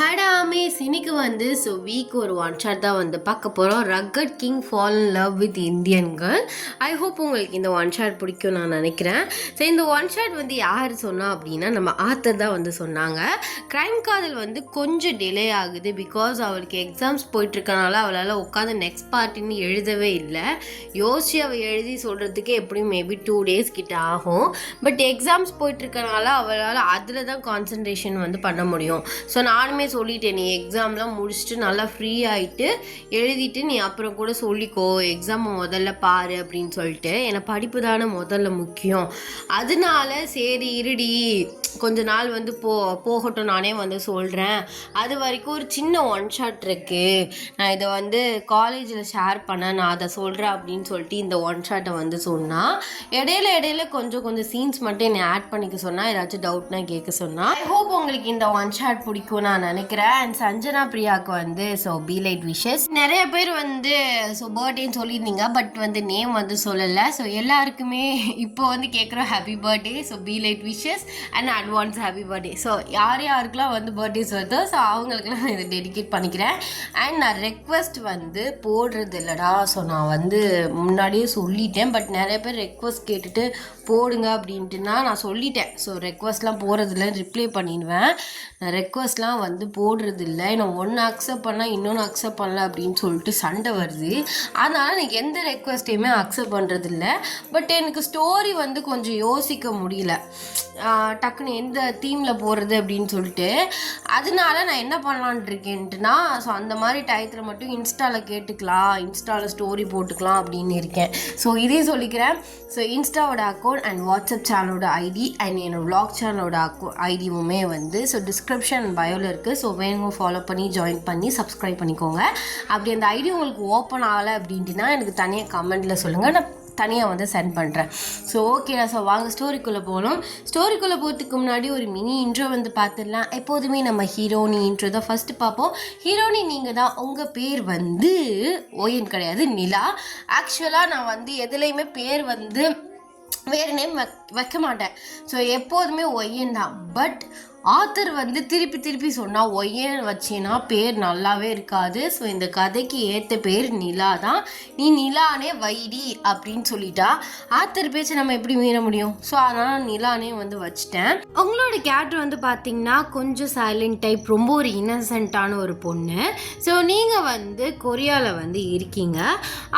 ஹடாமேஸ் இன்னைக்கு வந்து வீக் ஒரு ஒன் ஷாட் தான் வந்து பார்க்க போகிறோம். Rugged king fall in love with Indian girl. I hope உங்களுக்கு இந்த ஒன் ஷாட் பிடிக்கும் நான் நினைக்கிறேன். ஸோ இந்த ஒன் ஷாட் வந்து யார் சொன்னா அப்படின்னா நம்ம ஆத்தர் தான் வந்து சொன்னாங்க. க்ரைம் காதல் வந்து கொஞ்சம் டிலே ஆகுது பிகாஸ் அவளுக்கு எக்ஸாம்ஸ் போயிட்டுருக்கனால அவளால் உட்காந்து நெக்ஸ்ட் பார்ட்டின்னு எழுதவே இல்லை. யோசிச்சு அவள் எழுதி சொல்கிறதுக்கே எப்படியும் மேபி 2 days கிட்ட ஆகும். பட் எக்ஸாம்ஸ் போயிட்டுருக்கனால அவளால் அதில் தான் கான்சன்ட்ரேஷன் வந்து பண்ண முடியும். ஸோ நானுமே சொல்லிட்டேன், நீ எக்ஸாம்லாம் முடிச்சுட்டு நல்லா ஃப்ரீ ஆகிட்டு எழுதிட்டு நீ அப்புறம் கூட சொல்லிக்கோ, எக்ஸாமை முதல்ல பாரு அப்படின்னு சொல்லிட்டு. ஏன்னா படிப்பு தானே முதல்ல முக்கியம். அதனால சரி இருடி கொஞ்ச நாள் வந்து போகட்டும் நானே வந்து சொல்கிறேன். அது வரைக்கும் ஒரு சின்ன ஒன் ஷாட் இருக்குது, நான் இதை வந்து காலேஜில் ஷேர் பண்ணேன், நான் அதை சொல்கிறேன் அப்படின்னு சொல்லிட்டு இந்த ஒன் ஷாட்டை வந்து சொன்னால் இடையில கொஞ்சம் சீன்ஸ் மட்டும் என்னை ஆட் பண்ணிக்க சொன்னால், ஏதாச்சும் டவுட்னா கேட்க சொன்னால். ஐ ஹோப் உங்களுக்கு இந்த ஒன் ஷாட் பிடிக்கும் நான் நினைக்கிறேன். அண்ட் சஞ்சனா பிரியாவுக்கு வந்து பீலைட் விஷஸ். நிறைய பேர் வந்து பர்த்டேன்னு சொல்லியிருந்தீங்க, பட் வந்து நேம் வந்து சொல்லலை. ஸோ எல்லாருக்குமே இப்போ வந்து கேட்குறோம் happy birthday. Belated wishes and advance happy birthday. So யாருக்கெல்லாம் வந்து பர்த்டேஸ் வருதோ ஸோ அவங்களுக்குலாம் நான் இதை டெடிகேட் பண்ணிக்கிறேன். அண்ட் நான் ரெக்வஸ்ட் வந்து போடுறது இல்லைடா. ஸோ நான் வந்து முன்னாடியே சொல்லிட்டேன், பட் நிறைய பேர் ரெக்வஸ்ட் கேட்டுட்டு போடுங்க அப்படின்ட்டுனா நான் சொல்லிட்டேன். ஸோ ரெக்வஸ்ட்லாம் போடுறதில்ல, ரிப்ளை பண்ணிடுவேன். நான் ரெக்வஸ்ட்லாம் வந்து போடுறது இல்லை. நான் ஒன்று அக்செப்ட் பண்ணால் இன்னொன்று அக்செப்ட் பண்ணல அப்படின்னு சொல்லிட்டு சண்டை வருது. அதனால் எனக்கு எந்த ரெக்வஸ்ட்டையுமே அக்செப்ட் பண்ணுறதில்ல. பட் எனக்கு ஸ்டோரி வந்து கொஞ்சம் யோசிக்க முடியல, டக்குன்னு எந்த தீமில் போடுறது அப்படின்னு சொல்லிட்டு. அதனால நான் என்ன பண்ணலான் இருக்கேன்ட்டுனா, ஸோ அந்த மாதிரி டயத்தில் மட்டும் இன்ஸ்டாவில் கேட்டுக்கலாம், இன்ஸ்டாவில் ஸ்டோரி போட்டுக்கலாம் அப்படின்னு இருக்கேன். ஸோ இதே சொல்லிக்கிறேன். ஸோ இன்ஸ்டாவோட அக்கௌண்ட் அண்ட் வாட்ஸ்அப் சேனலோட ஐடி அண்ட் என்னோட vlog சேனலோட ஐடியுமே வந்து டிஸ்கிரிப்ஷன் பயோவில் இருக்குது. ஸோ வேணுங்க ஃபாலோ பண்ணி ஜாயின் பண்ணி சப்ஸ்கிரைப் பண்ணிக்கோங்க. அப்படி அந்த ஐடி உங்களுக்கு ஓப்பன் ஆகலை அப்படின்ட்டுனா எனக்கு தனியாக கமெண்ட்டில் சொல்லுங்கள், நான் தனியாக வந்து சென்ட் பண்ணுறேன். ஸோ ஓகே, ஸோ வாங்க ஸ்டோரிக்குள்ளே போகணும். ஸ்டோரிக்குள்ளே போகிறதுக்கு முன்னாடி ஒரு மினி இன்ட்ரோ வந்து பார்த்துடலாம். எப்போதுமே நம்ம ஹீரோனி இன்ட்ரோ தான் ஃபஸ்ட்டு பார்ப்போம். ஹீரோனி நீங்கள் தான். உங்கள் பேர் வந்து ஓயன் கிடையாது, நிலா. ஆக்சுவலாக நான் வந்து எதுலேயுமே பேர் வந்து வேறு நேம் வைக்க மாட்டேன். ஸோ எப்போதுமே ஒய்யன் தான். பட் ஆத்தர் வந்து திருப்பி சொன்னால் ஒய்யன் வச்சேன்னா பேர் நல்லாவே இருக்காது. ஸோ இந்த கதைக்கு ஏற்ற பேர் நிலா தான். நீ நிலானே வைடி அப்படின்னு சொல்லிட்டா ஆத்தர் பேச்சு நம்ம எப்படி மீற முடியும்? ஸோ அதனால் நிலானே வந்து வச்சுட்டேன். உங்களோட கேரக்டர் வந்து பார்த்தீங்கன்னா கொஞ்சம் சைலண்ட் டைப், ரொம்ப ஒரு இன்னசென்ட்டான ஒரு பொண்ணு. ஸோ நீங்கள் வந்து கொரியாவில் வந்து இருக்கீங்க.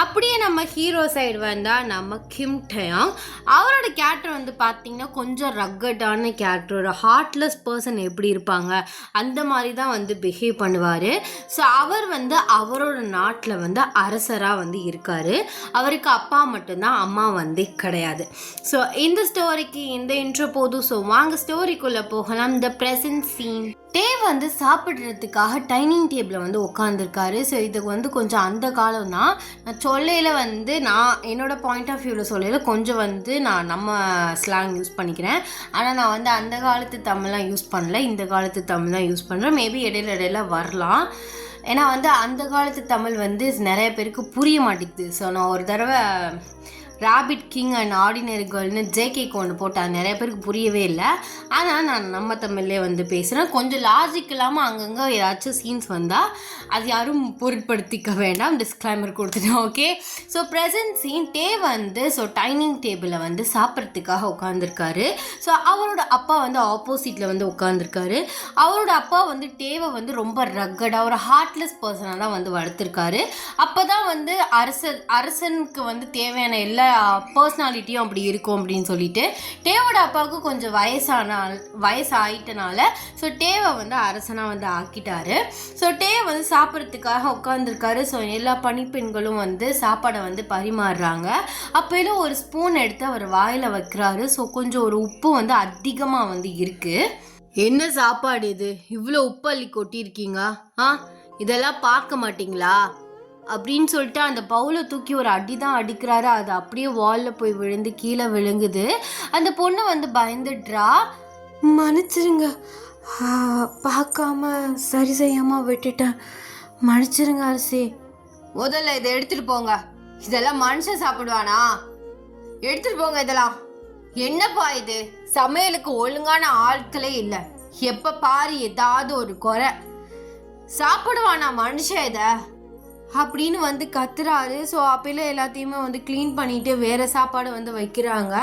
அப்படியே நம்ம ஹீரோ சைடு வந்தால் நம்ம கிம் டயாங். அவரோட கேரக்டர் வந்து பார்த்தீங்கன்னா கொஞ்சம் ரக்கட்டான கேரக்டர், ஒரு ஹார்ட்லெஸ் பர்சன் எப்படி இருப்பாங்க அந்த மாதிரி தான் வந்து பிஹேவ் பண்ணுவார். ஸோ அவர் வந்து அவரோட நாட்டில் வந்து அரசராக வந்து இருக்கார். அவருக்கு அப்பா மட்டும்தான், அம்மா வந்து கிடையாது. ஸோ இந்த ஸ்டோரிக்கு இந்த இன்ட்ரோ போதும். ஸோ வாங்க ஸ்டோரிக்குள்ளே போகலாம். இந்த ப்ரெசன்ட் சீன். டேவ் வந்து சாப்பிட்றதுக்காக டைனிங் டேபிளில் வந்து உட்காந்துருக்காரு. ஸோ இதுக்கு வந்து கொஞ்சம் அந்த காலம் தான். நான் சொல்லையில் வந்து நான் என்னோட பாயிண்ட் ஆஃப் வியூவில் சொல்லையில் கொஞ்சம் வந்து நான் நம்ம ஸ்லாங் யூஸ் பண்ணிக்கிறேன். ஆனால் நான் வந்து அந்த காலத்து தமிழ்லாம் யூஸ் பண்ணல, இந்த காலத்து தமிழ் தான் யூஸ் பண்ணுறேன். மேபி இடையில வரலாம். ஏன்னா வந்து அந்த காலத்து தமிழ் வந்து நிறைய பேருக்கு புரிய மாட்டேங்குது. ஸோ நான் ஒரு தடவை ராபிட் கிங் அண்ட் ஆர்டினரி கேர்ள்னு ஜேகேக்கு ஒன்று போட்டால் நிறைய பேருக்கு புரியவே இல்லை. ஆனால் நான் நம்ம தமிழ்லே வந்து பேசுகிறேன். கொஞ்சம் லாஜிக் இல்லாமல் அங்கங்கே ஏதாச்சும் சீன்ஸ் வந்தால் அது யாரும் பொருட்படுத்திக்க வேண்டாம், டிஸ்க்ளைமர் கொடுத்துட்டேன். Okay, so present scene. வந்து டைனிங் டேபிளில் வந்து சாப்பிட்றதுக்காக உட்காந்துருக்காரு. ஸோ அவரோட அப்பா வந்து ஆப்போசிட்டில் வந்து உட்காந்துருக்காரு. அவரோட அப்பா வந்து டேவை வந்து ரொம்ப ரக்கடாக ஒரு ஹார்ட்லெஸ் பர்சனாக தான் வந்து வளர்த்துருக்காரு. அப்போ தான் வந்து அரசனுக்கு வந்து தேவையான எல்லா பர்சனாலிட்டியும் அப்படி இருக்கும் அப்படின்னு சொல்லிட்டு டேவோட அப்பாவுக்கு கொஞ்சம் வயசாயிட்டனால ஸோ டேவை வந்து அரசனாக வந்து ஆக்கிட்டாரு. ஸோ டேவ் வந்து சாப்பிட்றதுக்காக உட்காந்துருக்காரு. ஸோ எல்லா பணிப்பெண்களும் வந்து சாப்பாடை வந்து பரிமாறுறாங்க. அப்போலும் ஒரு ஸ்பூன் எடுத்து அவர் வாயில் வைக்கிறாரு. ஸோ கொஞ்சம் ஒரு உப்பு வந்து அதிகமாக வந்து இருக்குது. என்ன சாப்பாடு இது, இவ்வளோ உப்பு அள்ளி கொட்டியிருக்கீங்க, இதெல்லாம் பார்க்க மாட்டிங்களா அப்படின்னு சொல்லிட்டு அந்த பவுலை தூக்கி ஒரு அடி தான் அடிக்கிறாரு. அது அப்படியே வாலில் போய் விழுந்து கீழே விழுங்குது. அந்த பொண்ணு வந்து பயந்துடுறா. மன்னிச்சிருங்க, பார்க்காம சரி செய்யாமல் விட்டுட்டேன், மன்னிச்சிருங்க அரசி. முதல்ல இதை எடுத்துகிட்டு போங்க, இதெல்லாம் மனுஷன் சாப்பிடுவானா? எடுத்துகிட்டு போங்க இதெல்லாம். என்னப்பா இது, சமையலுக்கு ஒழுங்கான ஆட்களே இல்லை, எப்போ பாரு ஏதாவது ஒரு குறை. சாப்பிடுவானா மனுஷன் இதை அப்படின்னு வந்து கத்துறாரு. ஸோ அப்பயில எல்லாத்தையுமே வந்து க்ளீன் பண்ணிட்டு வேற சாப்பாடு வந்து வைக்கிறாங்க.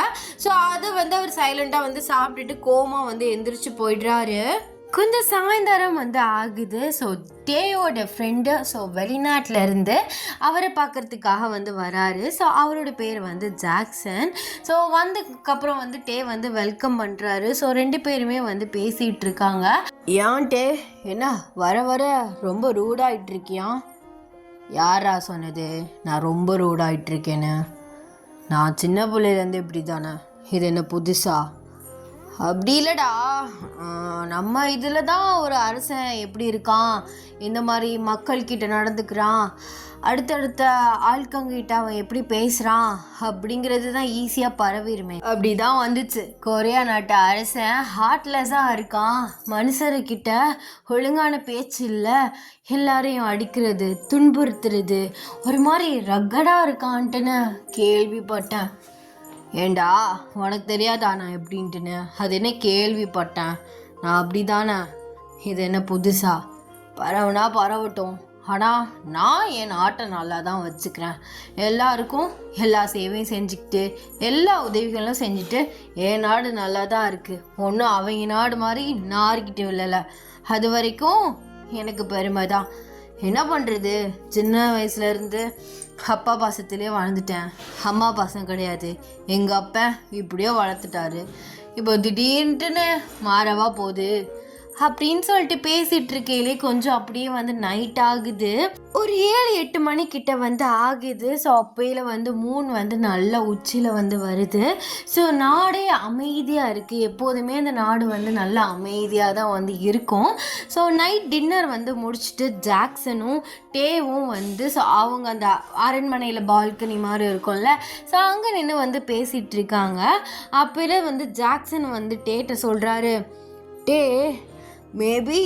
ஸோ அதை வந்து அவர் சைலண்டாக வந்து சாப்பிட்டுட்டு கோமா வந்து எந்திரிச்சு போயிடுறாரு. கொஞ்சம் சாயந்தரம் வந்து ஆகுது. ஸோ டேயோட ஃப்ரெண்டு ஸோ வெளிநாட்டில் இருந்து அவரை பார்க்கறதுக்காக வந்து வராரு. ஸோ அவரோட பேர் வந்து ஜாக்சன். ஸோ வந்ததுக்கப்புறம் வந்து டே வந்து வெல்கம் பண்ணுறாரு. ஸோ 2 பேருமே வந்து பேசிகிட்டு இருக்காங்க. ஏன் டே என்ன வர வர ரொம்ப ரூடாகிட்டு இருக்கியா? யாரா சொன்னது நான் ரொம்ப ரூடாகிட்ருக்கேன்னு? நான் சின்ன பிள்ளையிலேருந்து இப்படி தானே, இது என்ன புதுசா? அப்படி இல்லைடா, நம்ம இதில் தான் ஒரு அரசன் எப்படி இருக்கான், இந்த மாதிரி மக்கள்கிட்ட நடந்துக்கிறான், அடுத்தடுத்த ஆட்கங்கிட்ட அவன் எப்படி பேசுகிறான் அப்படிங்கிறது தான் ஈஸியாக பரவிடுமே. அப்படி தான் வந்துச்சு. கொரியா நாட்டு அரசன் ஹார்ட்லெஸ்ஸாக இருக்கான், மனுஷர்கிட்ட ஒழுங்கான பேச்சு இல்லை, எல்லாரையும் அடிக்கிறது துன்புறுத்துறது ஒரு மாதிரி ரக்கடாக இருக்கான்ட்டுன்னு கேள்விப்பட்டேன். ஏண்டா உனக்கு தெரியாதா நான் எப்படின்ட்டுன்னு? அது என்ன கேள்விப்பட்டேன், நான் அப்படி தானே, இது என்ன புதுசா? பரவுனா பரவட்டும், ஆனால் நான் என் நாட்டை நல்லா தான் வச்சுக்கிறேன். எல்லாருக்கும் எல்லா சேவையும் செஞ்சுக்கிட்டு எல்லா உதவிகளும் செஞ்சுட்டு என் நாடு நல்லா தான் இருக்குது. ஒன்றும் அவங்க நாடு மாதிரி நார்கிட்ட இல்லைல்ல, அது வரைக்கும் எனக்கு பெருமை தான். என்ன பண்ணுறது, சின்ன வயசுலேருந்து அப்பா பாசத்துலேயே வாழ்ந்துட்டேன், அம்மா பாசம் கிடையாது. எங்கள் அப்பா இப்படியோ வளர்த்துட்டாரு, இப்போ திடீர்னுட்டுன்னு மாறவா போகுது அப்படின்னு சொல்லிட்டு பேசிகிட்டு இருக்கையிலே கொஞ்சம் அப்படியே வந்து நைட் ஆகுது. ஒரு 7-8 மணிக்கிட்ட வந்து ஆகுது. ஸோ அப்பையில் வந்து மூன் வந்து நல்ல உச்சியில் வந்து வருது. ஸோ நாடே அமைதியாக இருக்குது. எப்போதுமே அந்த நாடு வந்து நல்லா அமைதியாக தான் வந்து இருக்கும். ஸோ நைட் டின்னர் வந்து முடிச்சுட்டு ஜாக்சனும் டேவும் வந்து ஸோ அவங்க அந்த அரண்மனையில் பால்கனி மாதிரி இருக்கும்ல, ஸோ அங்கே நின்று வந்து பேசிகிட்டு இருக்காங்க. அப்போல வந்து ஜாக்சன் வந்து டேட்ட சொல்கிறாரு, டே மேபி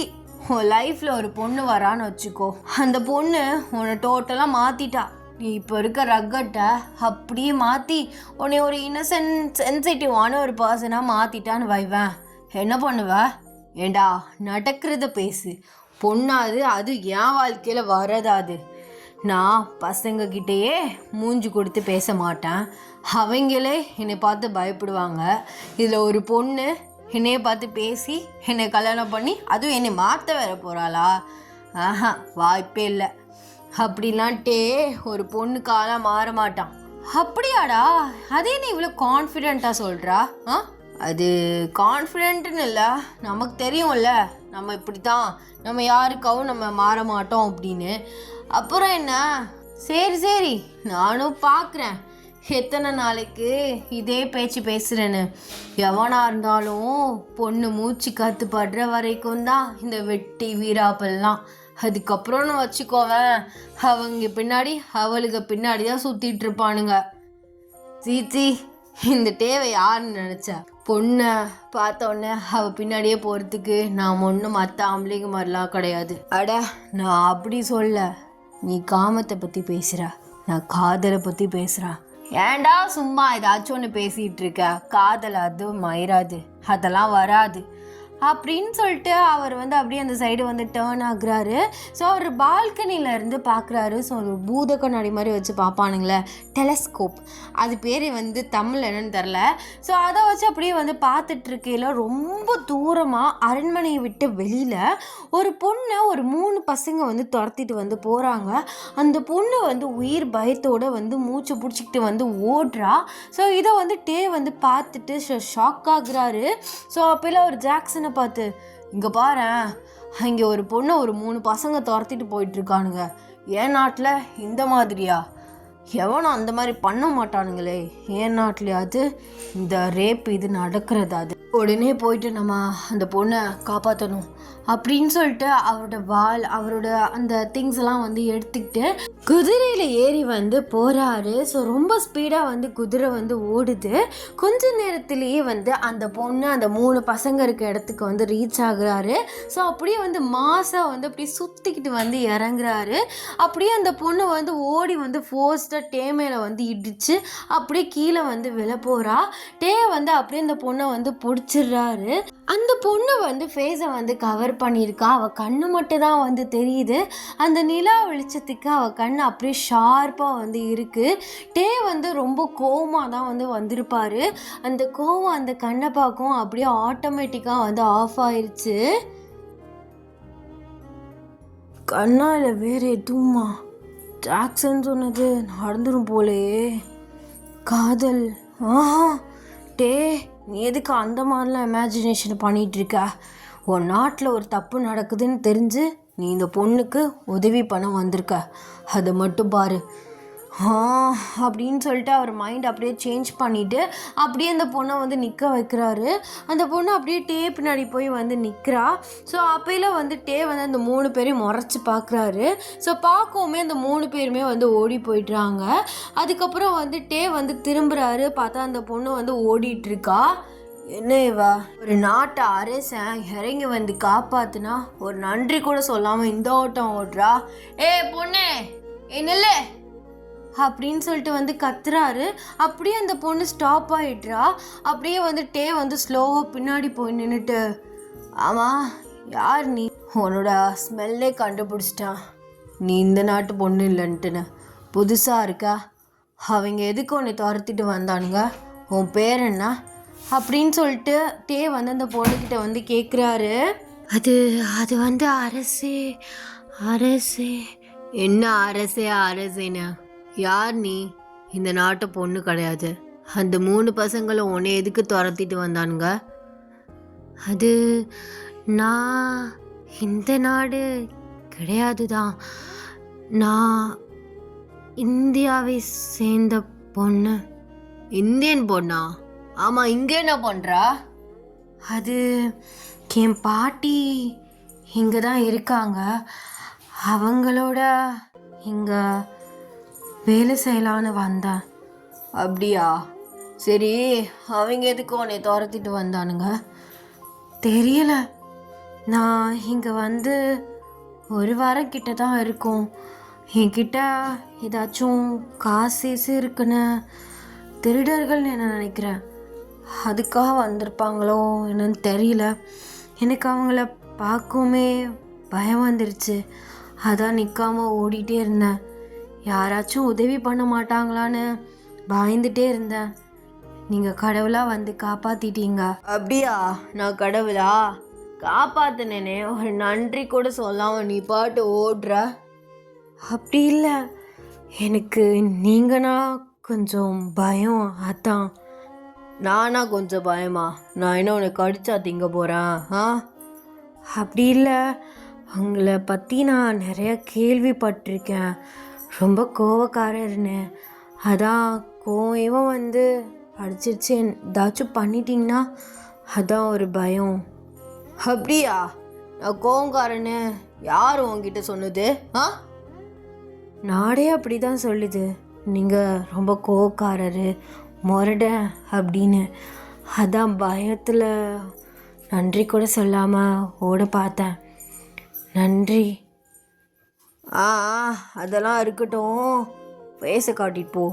உன் லைஃப்பில் ஒரு பொண்ணு வரான்னு வச்சுக்கோ, அந்த பொண்ணு உன்னை டோட்டலாக மாற்றிட்டா. நீ இப்போ இருக்க ரக்கட்டை அப்படியே மாற்றி உன்னை ஒரு இன்னசென்ட் சென்சிட்டிவான ஒரு பர்சனாக மாற்றிட்டான்னு வைவேன், என்ன பண்ணுவ? ஏண்டா நடக்கிறத பேசு, பொண்ணாது அது என் வாழ்க்கையில் வரதாது. நான் பசங்கக்கிட்டேயே மூஞ்சி கொடுத்து பேச மாட்டேன், அவங்களே என்னை பார்த்து பயப்படுவாங்க. இதில் ஒரு பொண்ணு என்னைய பார்த்து பேசி என்னை கல்யாணம் பண்ணி அதுவும் என்னை மாற்ற வேற போகிறாளா? ஆஹா, வாய்ப்பே இல்லை. அப்படிலான்ட்டே ஒரு பொண்ணுக்காலாம் மாற மாட்டான். அப்படியாடா, அதே நீ இவ்வளோ கான்ஃபிடெண்ட்டாக சொல்கிறா? அது கான்ஃபிடென்ட்டுன்னு இல்லை, நமக்கு தெரியும்ல நம்ம இப்படி தான், நம்ம யாருக்காவும் நம்ம மாற மாட்டோம் அப்படின்னு. அப்புறம் என்ன, சரி சரி நானும் பார்க்குறேன் எத்தனை நாளைக்கு இதே பேச்சு பேசுகிறேன்னு. எவனாக இருந்தாலும் பொண்ணு மூச்சு காத்து படுற வரைக்கும் தான் இந்த வெட்டி வீராப்பெல்லாம். அதுக்கப்புறம்னு வச்சுக்கோவேன், அவங்க பின்னாடி அவளுக்கு பின்னாடி தான் சுற்றிட்டு இருப்பானுங்க. சீச்சி, இந்த தேவை யாருன்னு நினச்சா? பொண்ணை பார்த்தோன்னே அவள் பின்னாடியே போகிறதுக்கு நான் ஒன்றும் மற்ற ஆம்பளைங்க மாதிரிலாம் கிடையாது. அட நான் அப்படி சொல்ல, நீ காமத்தை பற்றி பேசுகிற, நான் காதலை பற்றி பேசுகிறேன். ஏண்டா சும்மா ஏதாச்சும் ஒன்று பேசிகிட்டு இருக்க, காதல் அது மயிராது, அதெல்லாம் வராது அப்படின்னு சொல்லிட்டு அவர் வந்து அப்படியே அந்த சைடு வந்து டேர்ன் ஆகுறாரு. ஸோ அவர் பால்கனியிலேருந்து பார்க்குறாரு. ஸோ ஒரு பூத கண்ணாடி மாதிரி வச்சு பார்ப்பானுங்களே, டெலஸ்கோப், அது பேர் வந்து தமிழ் என்னன்னு தெரில. ஸோ அதை வச்சு அப்படியே வந்து பார்த்துட்ருக்கையில் ரொம்ப தூரமாக அரண்மனையை விட்டு வெளியில் ஒரு பொண்ணை ஒரு 3 பசங்க வந்து துரத்திட்டு வந்து போகிறாங்க. அந்த பொண்ணு வந்து உயிர் பயத்தோடு வந்து மூச்சு பிடிச்சிக்கிட்டு வந்து ஓடுறா. ஸோ இதை வந்து டே வந்து பார்த்துட்டு ஷாக் ஆகுறாரு. ஸோ அப்போல்லாம் ஒரு ஜாக்சனை பார்த்து, இங்கே பாரு, இங்கே ஒரு பொண்ணை ஒரு 3 பசங்க துரத்திட்டு போயிட்டுருக்கானுங்க, என் நாட்டில் இந்த மாதிரியா? எவனும் அந்த மாதிரி பண்ண மாட்டானுங்களே, என் நாட்டிலையாவது இந்த ரேப் இது நடக்கிறது. அது உடனே போயிட்டு நம்ம அந்த பொண்ணை காப்பாற்றணும் அப்படின்னு சொல்லிட்டு அவரோட வால், அவரோட அந்த திங்ஸ் எல்லாம் வந்து எடுத்துக்கிட்டு குதிரையில் ஏறி வந்து போகிறாரு. ஸோ ரொம்ப ஸ்பீடாக வந்து குதிரை வந்து ஓடுது. கொஞ்ச நேரத்திலேயே வந்து அந்த பொண்ணு அந்த 3 பசங்க இருக்க இடத்துக்கு வந்து ரீச் ஆகுறாரு. ஸோ அப்படியே வந்து மாசாக வந்து அப்படியே சுற்றிக்கிட்டு வந்து இறங்குறாரு. அப்படியே அந்த பொண்ணு வந்து ஓடி வந்து ஃபோர்ஸ்டாக ஃபாஸ்ட்டாக டே மேலே வந்து இடிச்சு அப்படியே கீழே வந்து விழ போகிறா. டே வந்து அப்படியே அந்த பொண்ணை வந்து பிடிச்சிடுறாரு. அந்த பொண்ணு வந்து ஃபேஸை வந்து கவர் பண்ணியிருக்கா. அவள் கண்ணு மட்டும் தான் வந்து தெரியுது. அந்த நிலா வெளிச்சத்துக்கு அவள் கண் அப்படியே ஷார்ப்பாக வந்து இருக்குது. டே வந்து ரொம்ப கோவமாக தான் வந்து வந்திருப்பாரு. அந்த கோவம் அந்த கண்ணை பார்க்கும் அப்படியே ஆட்டோமேட்டிக்காக வந்து ஆஃப் ஆயிடுச்சு. கண்ணால் வேறு எதுவுமா ஜாக்சன் சொன்னது நடந்துடும் போலே. காதல் டே நீ எதுக்கு அந்த மாதிரிலாம் இமேஜினேஷன் பண்ணிகிட்ருக்க? உன் நாட்டில் ஒரு தப்பு நடக்குதுன்னு தெரிஞ்சு நீ இந்த பொண்ணுக்கு உதவி பண்ண வந்திருக்க, அதை மட்டும் பாரு அப்படின்னு சொல்லிட்டு அவர் மைண்ட் அப்படியே சேஞ்ச் பண்ணிவிட்டு அப்படியே அந்த பொண்ணை வந்து நிற்க வைக்கிறாரு. அந்த பொண்ணு அப்படியே டே பின்னாடி போய் வந்து நிற்கிறா. ஸோ அப்போல வந்து டே வந்து அந்த 3 பேரையும் முறைச்சி பார்க்குறாரு. ஸோ பார்க்கவுமே அந்த 3 பேருமே வந்து ஓடி போயிடுறாங்க. அதுக்கப்புறம் வந்து டே வந்து திரும்புகிறாரு. பார்த்தா அந்த பொண்ணு வந்து ஓடிட்டுருக்கா. என்ன இவா ஒரு நாட்டை அரசன் இறங்கி வந்து காப்பாத்துனா ஒரு நன்றி கூட சொல்லாமல் இந்த ஓட்டம் ஓடுறா. பொண்ணு என்னல்ல அப்படின்னு சொல்லிட்டு வந்து கத்துறாரு. அப்படியே அந்த பொண்ணு ஸ்டாப் ஆகிடுறா. அப்படியே வந்து டே வந்து ஸ்லோவாக பின்னாடி போய் நின்றுட்டு, ஆமாம் யார் நீ? உன்னோட ஸ்மெல்லே கண்டுபிடிச்சிட்டான், நீ இந்த நாட்டு பொண்ணு இல்லைன்ட்டுன்னு. புதுசாக இருக்கா? அவங்க எதுக்கு உன்னை துரத்திட்டு வந்தானுங்க? உன் பேர் என்ன அப்படின்னு சொல்லிட்டு டே வந்து அந்த பொண்ணுக்கிட்ட வந்து கேட்குறாரு. அது வந்து அரசே. என்ன அரசேன்னு? யார் நீ? இந்த நாட்டு பொண்ணு கிடையாது. அந்த 3 பசங்களும் உன்னை எதுக்கு துரத்திட்டு வந்தானுங்க? அது நான் இந்த நாடு கிடையாது தான். நான் இந்தியாவை சேர்ந்த பொண்ணு. இந்தியன் பொண்ணா? ஆமாம், இங்கே என்ன பண்ணுறா? அது என் பாட்டி இங்கே தான் இருக்காங்க. அவங்களோட இங்கே வேலை செய்யலான்னு வந்தேன். அப்படியா? சரி, அவங்க எதுக்கு உன்னை துரத்திட்டு வந்தானுங்க? தெரியல. நான் இங்கே வந்து 1 வாரம் கிட்ட தான் இருக்கும். என்கிட்ட ஏதாச்சும் காசு இருக்குன்னு திருடர்கள்னு என்ன நினைக்கிறேன். அதுக்காக வந்திருப்பாங்களோ என்னன்னு தெரியல. எனக்கு அவங்கள பார்க்கவுமே பயம் வந்துருச்சு. அதான் நிற்காம ஓடிட்டே இருந்தேன். யாராச்சும் உதவி பண்ண மாட்டாங்களான்னு பயந்துட்டே இருந்தேன். நீங்கள் கடவுளாக வந்து காப்பாற்றிட்டீங்க. அப்படியா? நான் கடவுளா? காப்பாற்றினேனே, ஒரு நன்றி கூட சொல்லாமல் நீ பாட்டு ஓடுற. அப்படி இல்லை, எனக்கு நீங்கன்னா கொஞ்சம் பயம். அதான். நானா கொஞ்சம் பயமா? நான் என்ன உன்னை கடிச்சா திங்க போகிறேன்? அப்படி இல்லை, உங்களை பற்றி நான் நிறைய கேள்விப்பட்டிருக்கேன். ரொம்ப கோவக்காரர்னு. அதான் கோவம் வந்து அடிச்சிருச்சு. ஏதாச்சும் பண்ணிட்டீங்கன்னா அதான் ஒரு பயம். அப்படியா? நான் கோவக்காரன்னு யார் உங்ககிட்ட சொன்னது? நாடே அப்படி தான் சொல்லுது, நீங்கள் ரொம்ப கோவக்காரரு, முரட அப்படின்னு. அதான் பயத்தில் நன்றி கூட சொல்லாமல் ஓட பார்த்தேன். நன்றி. அதெல்லாம் இருக்கட்டும், ஃபேஸை காட்டிட்டு போ.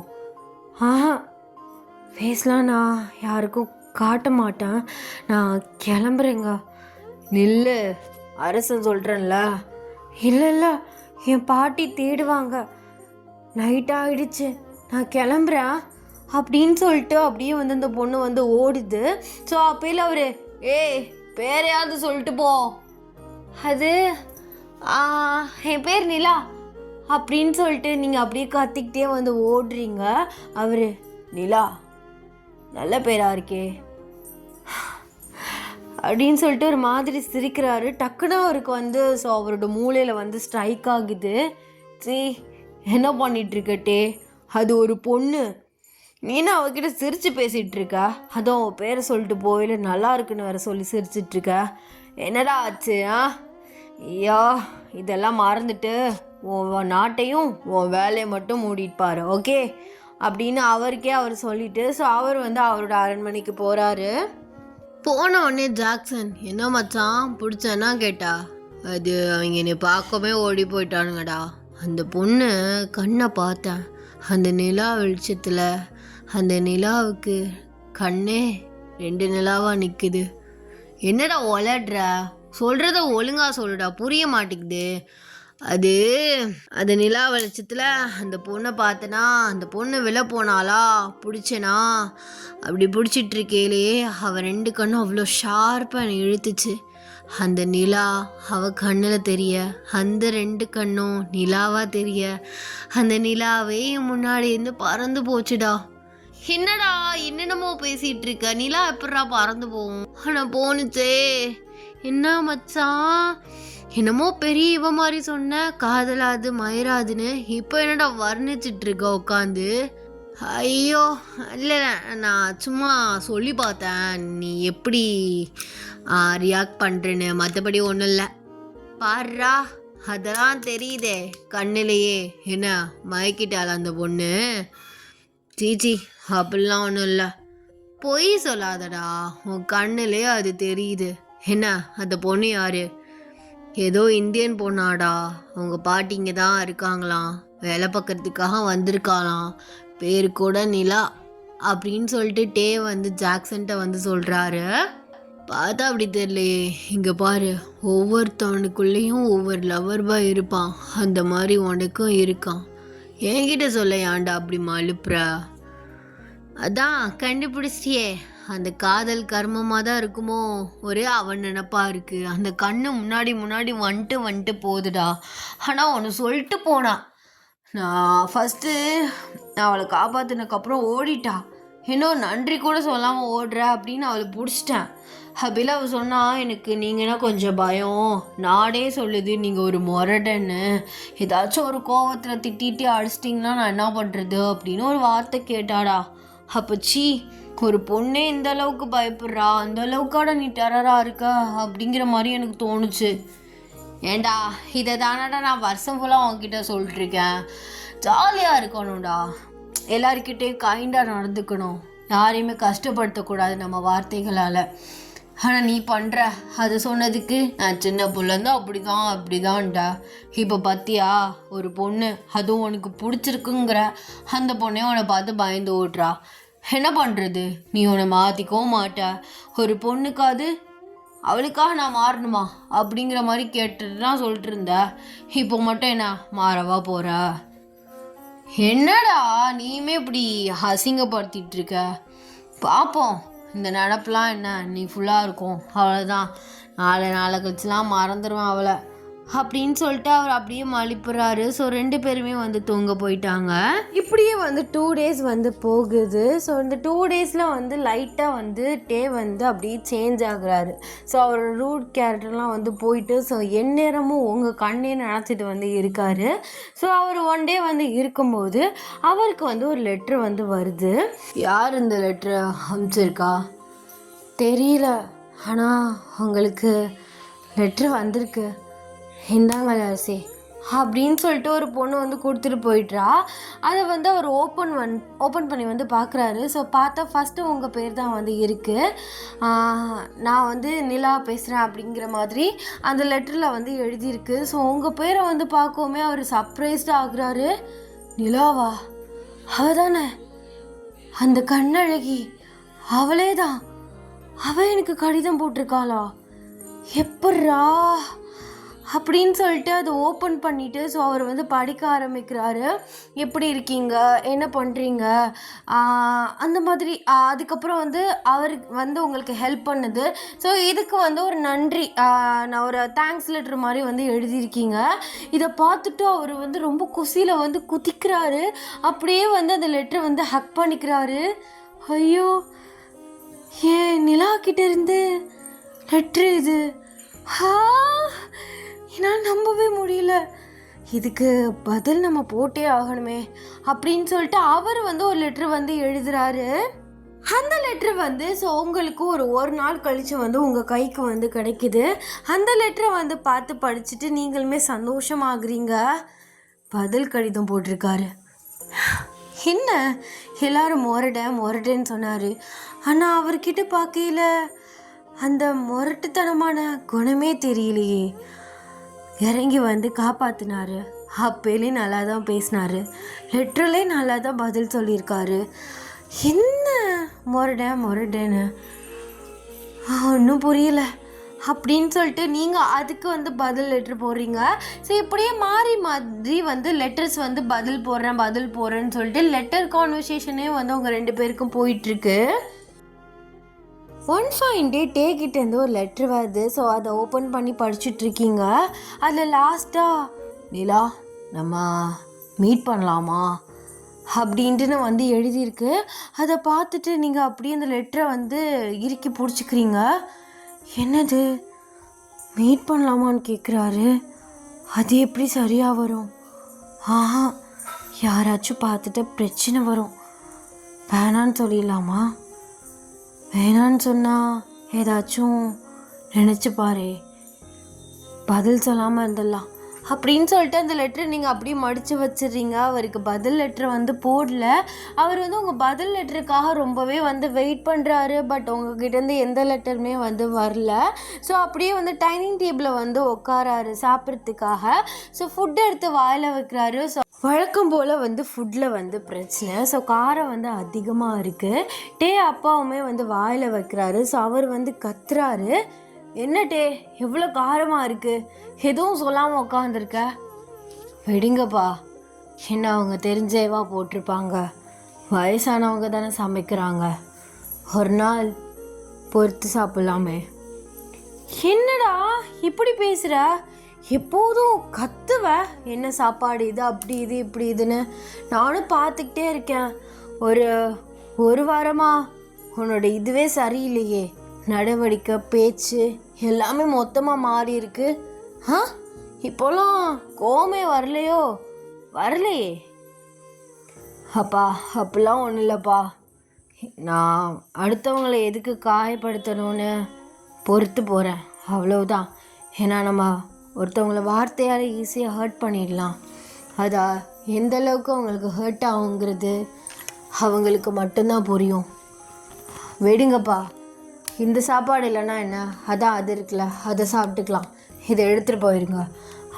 ஃபேஸ்லாம் நான் யாருக்கும் காட்ட மாட்டேன். நான் கிளம்புறேங்க. நில்லு, அரசன் சொல்கிறேன்ல. இல்லை, என் பாட்டி தேடுவாங்க. நைட் ஆகிடுச்சு, நான் கிளம்புறேன் அப்படின்னு சொல்லிட்டு அப்படியே வந்து அந்த பொண்ணு வந்து ஓடுது. ஸோ அப்போல அவர் பேரையாவது சொல்லிட்டு போ. அது என் பேர் நிலா அப்படின்னு சொல்லிட்டு நீங்கள் அப்படியே கத்திக்கிட்டே வந்து ஓடுறீங்க. அவர் நிலா நல்ல பேராக இருக்கே அப்படின்னு சொல்லிட்டு ஒரு மாதிரி சிரிக்கிறாரு. டக்குன்னு அவருக்கு வந்து ஸோ அவரோட மூளையில் வந்து ஸ்ட்ரைக் ஆகுது. என்ன பண்ணிகிட்ருக்கட்டே, அது ஒரு பொண்ணு, நீனா அவகிட்ட சிரித்து பேசிகிட்ருக்க. அதுவும் அவன் பேரை சொல்லிட்டு போயில நல்லா இருக்குன்னு வேற சொல்லி சிரிச்சிட்ருக்க. என்னடா ஆச்சு? ஐயா, இதெல்லாம் மறந்துட்டு உன் நாட்டையும் உன் வேலையை மட்டும் மூடிட்டுப்பாரு, ஓகே அப்படின்னு அவருக்கே அவர் சொல்லிட்டு ஸோ அவர் வந்து அவரோட அரண்மனைக்கு போகிறாரு. போன உடனே ஜாக்சன், என்ன மச்சான் பிடிச்சேன்னா கேட்டா, அது அவங்க என்னை பார்க்கவே ஓடி போயிட்டானுங்கடா. அந்த பொண்ணு கண்ணை பார்த்தேன், அந்த நிலா வெளிச்சத்தில் அந்த நிலாவுக்கு கண்ணே 2 நிலாவா நிற்குது. என்னடா ஒலடுற, சொல்கிறத ஒழுங்கா சொல்லுடா, புரிய மாட்டேங்குது. அது அது நிலா வெளிச்சத்தில் அந்த பொண்ணை பார்த்தனா, அந்த பொண்ணு விழ போனாலா, பிடிச்சனா, அப்படி பிடிச்சிட்ருக்கேலே அவள் 2 கண்ணும் அவ்வளோ ஷார்ப்பாக என்னை இழுத்துச்சு. அந்த நிலா அவள் கண்ணில் தெரிய, அந்த 2 கண்ணும் நிலாவாக தெரிய, அந்த நிலாவே முன்னாடி இருந்து பறந்து போச்சுடா. என்னடா என்னென்னமோ பேசிகிட்டு இருக்க, நிலா எப்படா பறந்து போகும்? ஆனால் போணுச்சே. என்ன மச்சான், என்னமோ பெரிய இவ மாதிரி சொன்ன, காதலாது மயிராதுன்னு, இப்போ என்னடா வர்ணிச்சிட்டு இருக்க உட்காந்து? ஐயோ இல்லை, நான் சும்மா சொல்லி பார்த்தேன் நீ எப்படி ரியாக்ட் பண்ணுறேன்னு, மற்றபடி ஒன்றும் இல்லை. பாருடா, அதெல்லாம் தெரியுதே கண்ணிலேயே. என்ன மயக்கிட்டாள் அந்த பொண்ணு? சீச்சி, அப்படிலாம் ஒன்றும் இல்லை. பொய் சொல்லாதடா, உன் கண்ணிலே அது தெரியுது. என்ன அந்த பொண்ணு யாரு? ஏதோ இந்தியன் பொண்ணாடா, அவங்க பாட்டி இங்கே தான் இருக்காங்களாம், வேலை பார்க்கறதுக்காக வந்திருக்காளாம், பேர் கூட நிலா அப்படின்னு சொல்லிட்டு டே வந்து ஜாக்சன்ட்ட வந்து சொல்கிறாரு. பார்த்தா அப்படி தெரியலையே. இங்கே பாரு, ஒவ்வொருத்தவனுக்குள்ளேயும் ஒவ்வொரு லவர் பாய் இருப்பான், அந்த மாதிரி உனக்கும் இருக்கான். என்கிட்ட சொல்ல ஏன்டா அப்படி மழுப்புற? அதான் கண்டுபிடிச்சிட்டியே, அந்த காதல் கர்மமாக தான் இருக்குமோ, ஒரே அவன் நினப்பா இருக்குது. அந்த கண்ணு முன்னாடி முன்னாடி வந்துட்டு போகுதுடா. ஆனால் ஒன்று சொல்லிட்டு போனான், நான் ஃபஸ்ட்டு அவளை காப்பாற்றினதுக்கப்புறம் ஓடிட்டா, இன்னும் நன்றி கூட சொல்லாமல் ஓடுற அப்படின்னு அவளை பிடிச்சிட்டேன். அப்படிலாம் அவள் சொன்னால், எனக்கு நீங்கன்னா கொஞ்சம் பயம், நாடே சொல்லுது நீங்கள் ஒரு முரடன்னு, ஏதாச்சும் ஒரு கோவத்தில் திட்டிட்டு அடிச்சிட்டிங்கன்னா நான் என்ன பண்ணுறது அப்படின்னு ஒரு வார்த்தை கேட்டாடா. அப்பச்சி, ஒரு பொண்ணே இந்த அளவுக்கு பயப்படுறா, அந்த அளவுக்காட நீ டெரராக இருக்க அப்படிங்கிற மாதிரி எனக்கு தோணுச்சு. ஏண்டா, இதை தானடா நான் வருஷம் ஃபுல்லாக உங்ககிட்ட சொல்லிட்டுருக்கேன். ஜாலியாக இருக்கணும்டா, எல்லாருக்கிட்டேயும் கைண்டாக நடந்துக்கணும், யாரையுமே கஷ்டப்படுத்தக்கூடாது நம்ம வார்த்தைகளால். ஆனால் நீ பண்ணுற அது சொன்னதுக்கு நான் சின்ன பிள்ளைந்தான் அப்படிதான்டா. இப்போ பார்த்தியா, ஒரு பொண்ணு அதுவும் உனக்கு பிடிச்சிருக்குங்கிற அந்த பொண்ணே உன்னை பார்த்து பயந்து ஓடுறா. என்ன பண்ணுறது, நீ உன்னை மாற்றிக்கவும் மாட்ட. ஒரு பொண்ணுக்காது அவளுக்காக நான் மாறணுமா அப்படிங்கிற மாதிரி கேட்டுட்டு தான் சொல்லிட்டு இருந்த, இப்போ மட்டும் என்ன மாறவா போகிற? என்னடா நீயுமே இப்படி அசிங்கப்படுத்திட்டு இருக்க? பார்ப்போம், இந்த நினப்பெலாம் என்ன நீ ஃபுல்லாக இருக்கும், அவ்வளோதான், நாளை கழிச்சுலாம் மறந்துடுவேன் அவளை அப்படின்னு சொல்லிட்டு அவர் அப்படியே மலிப்புறாரு. ஸோ 2 பேருமே வந்து தூங்க போயிட்டாங்க. இப்படியே வந்து 2 டேஸ் வந்து போகுது. ஸோ இந்த 2 டேஸில் வந்து லைட்டாக வந்து டே வந்து அப்படியே சேஞ்ச் ஆகுறாரு. ஸோ அவர் ரூட் கேரக்டர்லாம் வந்து போயிட்டு, ஸோ எந்நேரமும் உங்கள் கண்ணே நினச்சிட்டு வந்து இருக்கார். ஸோ அவர் 1 டே வந்து இருக்கும்போது அவருக்கு வந்து ஒரு லெட்ரு வந்து வருது. யார் இந்த லெட்ரு அனுப்பிச்சிருக்கா தெரியல, ஆனால் உங்களுக்கு லெட்ரு வந்திருக்கு, இந்தாங்க அரசி அப்படின்னு சொல்லிட்டு ஒரு பொண்ணு வந்து கொடுத்துட்டு போயிட்றா. அதை வந்து அவர் ஓப்பன் பண்ணி வந்து பார்க்குறாரு. ஸோ பார்த்தா ஃபஸ்ட்டு உங்கள் பேர் தான் வந்து இருக்குது, நான் வந்து நிலா பேசுகிறேன் அப்படிங்கிற மாதிரி அந்த லெட்டரில் வந்து எழுதியிருக்கு. ஸோ உங்கள் பேரை வந்து பார்க்கவுமே அவர் சர்ப்ரைஸ்டாக ஆகுறாரு. நிலாவா? அவ தானே அந்த கண்ணழகி, அவளே தான், அவள் எனக்கு கடிதம் போட்டிருக்காளா? எப்பட்றா அப்படின்னு சொல்லிட்டு அதை ஓப்பன் பண்ணிவிட்டு ஸோ அவர் வந்து படிக்க ஆரம்பிக்கிறாரு. எப்படி இருக்கீங்க, என்ன பண்ணுறீங்க, அந்த மாதிரி. அதுக்கப்புறம் வந்து அவர் வந்து உங்களுக்கு ஹெல்ப் பண்ணுது. ஸோ இதுக்கு வந்து ஒரு நன்றி, நான் ஒரு தேங்க்ஸ் லெட்ரு மாதிரி வந்து எழுதியிருக்கீங்க. இதை பார்த்துட்டு அவர் வந்து ரொம்ப குசியில் வந்து குதிக்கிறாரு. அப்படியே வந்து அந்த லெட்ரை வந்து ஹக் பண்ணிக்கிறாரு. ஐயோ, ஏன் நிலா கிட்ட இருந்து லெட்ரு இது, என்னால் நம்பவே முடியல, இதுக்கு பதில் நம்ம போட்டே ஆகணுமே அப்படின்னு சொல்லிட்டு அவர் வந்து ஒரு லெட்ரு வந்து எழுதுறாரு. அந்த லெட்ரு வந்து ஸோ உங்களுக்கு ஒரு நாள் கழித்து வந்து உங்கள் கைக்கு வந்து கிடைக்குது. அந்த லெட்டரை வந்து பார்த்து படிச்சுட்டு நீங்களுமே சந்தோஷமாகறீங்க. பதில் கடிதம் போட்டிருக்காரு. என்ன எல்லாரும் முரட்டேன்னு சொன்னார், ஆனால் அவர்கிட்ட பார்க்கையில் அந்த முரட்டுத்தனமான குணமே தெரியலையே. இறங்கி வந்து காப்பாற்றினாரு. அப்பேலே நல்லா தான் பேசினாரு, லெட்டர்லே நல்லா தான் பதில் சொல்லியிருக்காரு. என்ன முரடேன்னு ஒன்றும் புரியல அப்படின்னு சொல்லிட்டு நீங்கள் அதுக்கு வந்து பதில் லெட்டர் போடுறீங்க. ஸோ இப்படியே மாறி வந்து லெட்டர்ஸ் வந்து பதில் போடுறேன்னு சொல்லிட்டு லெட்டர் கான்வர்சேஷனே வந்து அவங்க 2 பேருக்கும் போயிட்டுருக்கு. ஒன் ஃபைன் டே டேக்கிட்டேருந்து ஒரு லெட்ரு வருது. ஸோ அதை ஓப்பன் பண்ணி படிச்சுட்ருக்கீங்க. அதில் லாஸ்ட்டாக நிலா நம்ம மீட் பண்ணலாமா அப்படின்ட்டு வந்து எழுதியிருக்கு. அதை பார்த்துட்டு நீங்கள் அப்படியே அந்த லெட்டரை வந்து இறுக்கி பிடிச்சிக்கிறீங்க. என்னது மீட் பண்ணலாமான்னு கேட்குறாரு. அது எப்படி சரியாக வரும்? ஆஹா, யாராச்சும் பார்த்துட்டு பிரச்சனை வரும். வேணான்னு சொல்லிடலாமா? வேணான்னு சொன்னால் ஏதாச்சும் நினச்சி பாரு, பதில் சொல்லாமல் இருந்துடலாம் அப்படின்னு சொல்லிட்டு அந்த லெட்டரை நீங்கள் அப்படியே மடித்து வச்சிடுறீங்க. அவருக்கு பதில் லெட்டரை வந்து போடல. அவர் வந்து உங்கள் பதில் லெட்டருக்காக ரொம்பவே வந்து வெயிட் பண்ணுறாரு. பட் உங்ககிட்டேருந்து எந்த லெட்டருமே வந்து வரல. ஸோ அப்படியே வந்து டைனிங் டேபிளில் வந்து உட்காராரு சாப்பிட்றதுக்காக. ஸோ ஃபுட் எடுத்து வாயில் வைக்கிறாரு. ஸோ வழக்கம் போல் வந்து ஃபுட்டில் வந்து பிரச்சனை. ஸோ காரம் வந்து அதிகமாக இருக்குது. அப்பாவுமே வந்து வாயில் வைக்கிறாரு. ஸோ அவர் வந்து கத்துறாரு, என்ன எவ்வளோ காரமாக இருக்குது, எதுவும் சொல்லாமல் உட்காந்துருக்க, விடுங்கப்பா, என்ன அவங்க தெரிஞ்சேவா போட்டிருப்பாங்க, வயசானவங்க தானே சமைக்கிறாங்க, ஒரு நாள் பொறுத்து சாப்பிட்லாமே. என்னடா இப்படி பேசுகிற, எப்போதும் கத்துவ, என்ன சாப்பாடு இது அப்படி இது இப்படி இதுன்னு நானும் பார்த்துக்கிட்டே இருக்கேன். ஒரு வாரமாக உன்னோட இதுவே சரியில்லையே, நடவடிக்கை பேச்சு எல்லாமே மொத்தமாக மாறி இருக்கு. இப்போலாம் கோவமே வரலையே. அப்பா அப்படிலாம் ஒன்றும் இல்லைப்பா, நான் அடுத்தவங்களை எதுக்கு காயப்படுத்தணும்னு பொறுத்து போகிறேன், அவ்வளவுதான். ஏன்னா நம்ம ஒருத்தவங்களை வார்த்தையால் ஈஸியாக ஹர்ட் பண்ணிடலாம். அதா எந்த அளவுக்கு அவங்களுக்கு ஹர்ட் ஆகுங்கிறது அவங்களுக்கு மட்டும்தான் புரியும். விடுங்கப்பா, இந்த சாப்பாடு இல்லைன்னா என்ன, அதான் அது இருக்குல்ல, அதை சாப்பிட்டுக்கலாம், இதை எடுத்துகிட்டு போயிருங்க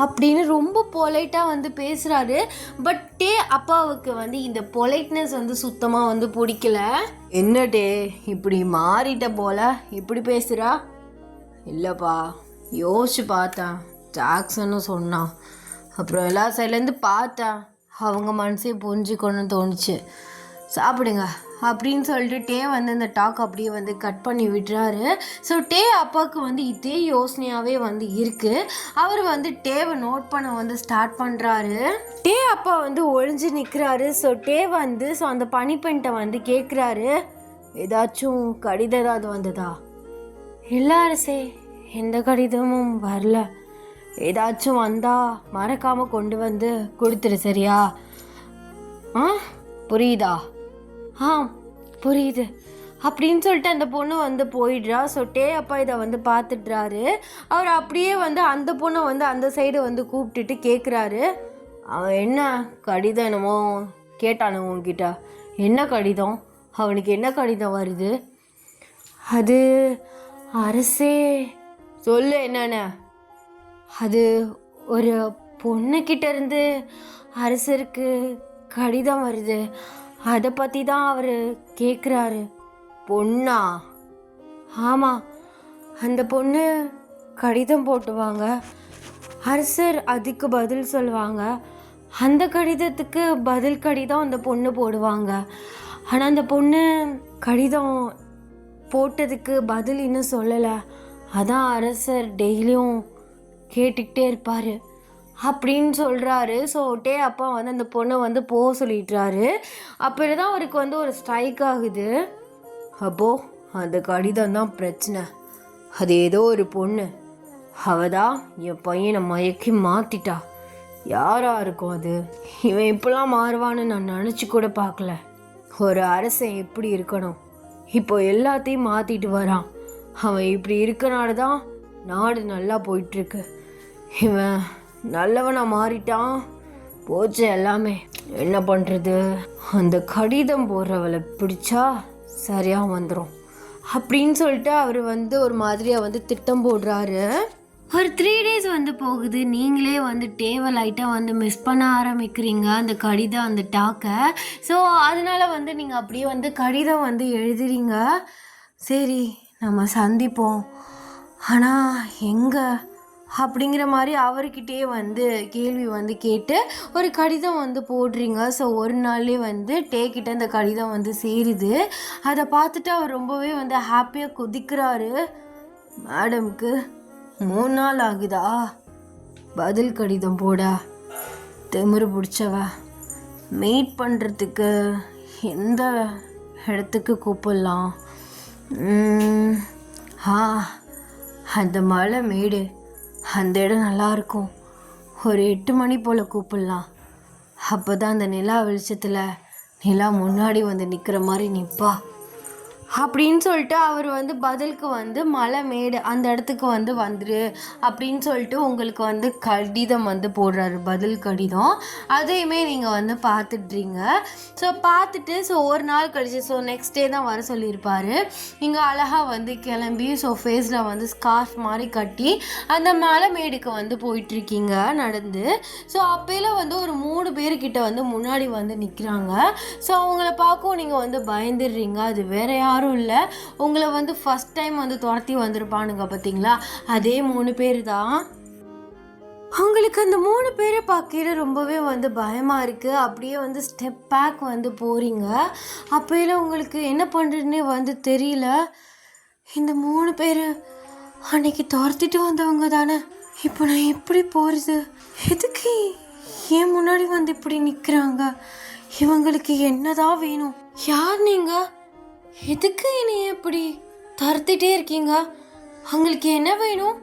அப்படின்னு ரொம்ப பொலைட்டாக வந்து பேசுகிறாரு. பட் அப்பாவுக்கு வந்து இந்த பொலைட்னஸ் வந்து சுத்தமாக வந்து பிடிக்கல. என்ன இப்படி மாறிட்ட போல இப்படி பேசுகிறா? இல்லைப்பா, யோசிச்சு பார்த்தேன், ஜாக்சன்னு சொன்னான், அப்புறம் எல்லா சைட்லேருந்து பார்த்தேன், அவங்க மனசே புரிஞ்சுக்கணும்னு தோணுச்சு, சாப்பிடுங்க அப்படின்னு சொல்லிட்டு வந்து இந்த டாக் அப்படியே வந்து கட் பண்ணி விடுறாரு. ஸோ அப்பாவுக்கு வந்து இதே யோசனையாகவே வந்து இருக்குது. அவர் வந்து நோட் பண்ண வந்து ஸ்டார்ட் பண்ணுறாரு. அப்பா வந்து ஒழிஞ்சு நிற்கிறாரு. ஸோ வந்து அந்த பனிப்பெண்ட்டை வந்து கேட்குறாரு, ஏதாச்சும் கடிதம் ஏதாவது வந்ததா? இல்லை அரசே, எந்த கடிதமும் வரல, ஏதாச்சும் வந்தால் மறக்காமல் கொண்டு வந்து கொடுத்துரு, சரியா? புரியுதா? புரியுது அப்படின்னு சொல்லிட்டு அந்த பொண்ணு வந்து போயிடுறா. ஸோ அப்பா இதை வந்து பார்த்துட்றாரு. அவர் அப்படியே வந்து அந்த பொண்ணை வந்து அந்த சைடு வந்து கூப்பிட்டுட்டு கேட்குறாரு, அவன் என்ன கடிதம் என்னமோ கேட்டானு உங்ககிட்ட, என்ன கடிதம், அவனுக்கு என்ன கடிதம் வருது? அது அரசே, சொல்லு என்னென்ன. அது ஒரு பொண்ணுக்கிட்ட இருந்து அரசருக்கு கடிதம் வருது, அதை பற்றி தான் அவர் கேட்குறாரு. பொண்ணா? ஆமாம், அந்த பொண்ணு கடிதம் போட்டுவாங்க, அரசர் அதுக்கு பதில் சொல்லுவாங்க, அந்த கடிதத்துக்கு பதில் கடிதம் அந்த பொண்ணு போடுவாங்க. ஆனால் அந்த பொண்ணு கடிதம் போட்டதுக்கு பதில் இன்னும் சொல்லலை, அதான் அரசர் டெய்லியும் கேட்டுக்கிட்டே இருப்பார் அப்படின்னு சொல்கிறாரு. ஸோ அப்பா வந்து அந்த பொண்ணை வந்து போக சொல்லிடுறாரு. அப்போ தான் அவருக்கு வந்து ஒரு ஸ்ட்ரைக் ஆகுது. அப்போது அந்த கடிதம் தான் பிரச்சனை, அது ஏதோ ஒரு பொண்ணு, அவள் தான் என் பையனை மயக்கி மாற்றிட்டா. யாரா இருக்கும் அது? இவன் இப்படிலாம் மாறுவான்னு நான் நினச்சி கூட பார்க்கல. ஒரு அரசன் எப்படி இருக்கணும், இப்போ எல்லாத்தையும் மாற்றிட்டு வரான். அவன் இப்படி இருக்கனால தான் நாடு நல்லா போயிட்டுருக்கு. இவன் நல்லவனா மாறிட்டான், போச்சு எல்லாமே. என்ன பண்ணுறது, அந்த கடிதம் போடுறவளை பிடிச்சா சரியாக வந்துடும் அப்படின்னு சொல்லிட்டு அவர் வந்து ஒரு மாதிரியாக வந்து திட்டம் போடுறாரு. ஒரு 3 டேஸ் வந்து போகுது. நீங்களே வந்து டேவை லைட்டாக வந்து மிஸ் பண்ண ஆரம்பிக்கிறீங்க அந்த கடிதம் அந்த டாக்கை. ஸோ அதனால வந்து நீங்கள் அப்படியே வந்து கடிதம் வந்து எழுதுறீங்க. சரி நம்ம சந்திப்போம், ஆனால் எங்கே அப்படிங்கிற மாதிரி அவர்கிட்டயே வந்து கேள்வி வந்து கேட்டு ஒரு கடிதம் வந்து போடுறீங்க. ஸோ ஒரு நாள்லேயே வந்து டேக்கிட்ட அந்த கடிதம் வந்து சேருது. அதை பார்த்துட்டு அவர் ரொம்பவே வந்து ஹாப்பியாக குதிக்கிறாரு. மேடம்க்கு 3 நாள் ஆகுதா பதில் கடிதம் போட? திமிரு பிடிச்சவ. மீட் பண்ணுறதுக்கு எந்த இடத்துக்கு கூப்பிடலாம்? அந்த மலை மேடு, அந்த இடம் நல்லாயிருக்கும். ஒரு 8 மணி போல் கூப்பிடலாம். அப்போ தான் அந்த நிலா வெளிச்சத்தில் நிலா முன்னாடி வந்து நிற்கிற மாதிரி நிற்பா அப்படின்னு சொல்லிட்டு அவர் வந்து பதிலுக்கு வந்து மலை மேடு அந்த இடத்துக்கு வந்து வந்துரு அப்படின்னு சொல்லிட்டு உங்களுக்கு வந்து கடிதம் வந்து போடுறாரு, பதில் கடிதம். அதையுமே நீங்கள் வந்து பார்த்துட்றீங்க. ஸோ பார்த்துட்டு ஒரு நாள் கழிச்சு நெக்ஸ்ட் டே தான் வர சொல்லியிருப்பார். நீங்கள் அழகாக வந்து கிளம்பி ஃபேஸில் வந்து ஸ்கார்ஃப் மாதிரி கட்டி அந்த மலை மேடுக்கு வந்து போயிட்டுருக்கீங்க நடந்து. அப்போலாம் வந்து ஒரு 3 பேர்கிட்ட வந்து முன்னாடி வந்து நிற்கிறாங்க. அவங்கள பார்க்கவும் நீங்கள் வந்து பயந்துடுறீங்க. அது வேற யாரும் இல்லை, உங்களை வந்து ஃபர்ஸ்ட் டைம் வந்து துரத்தி வந்திருப்பானுங்க பார்த்தீங்களா, அதே 3 பேர் தான். அவங்களுக்கு அந்த 3 பேரை பார்க்கையில ரொம்பவே வந்து பயமாக இருக்குது. அப்படியே வந்து ஸ்டெப் பேக் வந்து போகிறீங்க. அப்போலாம் உங்களுக்கு என்ன பண்ணுறதுன்னே வந்து தெரியல. இந்த 3 பேர் அன்னைக்கு துரத்திட்டு வந்தவங்க தானே, இப்போ நான் எப்படி போகிறது? எதுக்கு ஏன் முன்னாடி வந்து இப்படி நிற்கிறாங்க? இவங்களுக்கு என்னதான் வேணும்? யார் நீங்கள்? எதுக்கு என்னை எப்படி துரத்திட்டே இருக்கீங்க? அவங்களுக்கு என்ன வேணும்?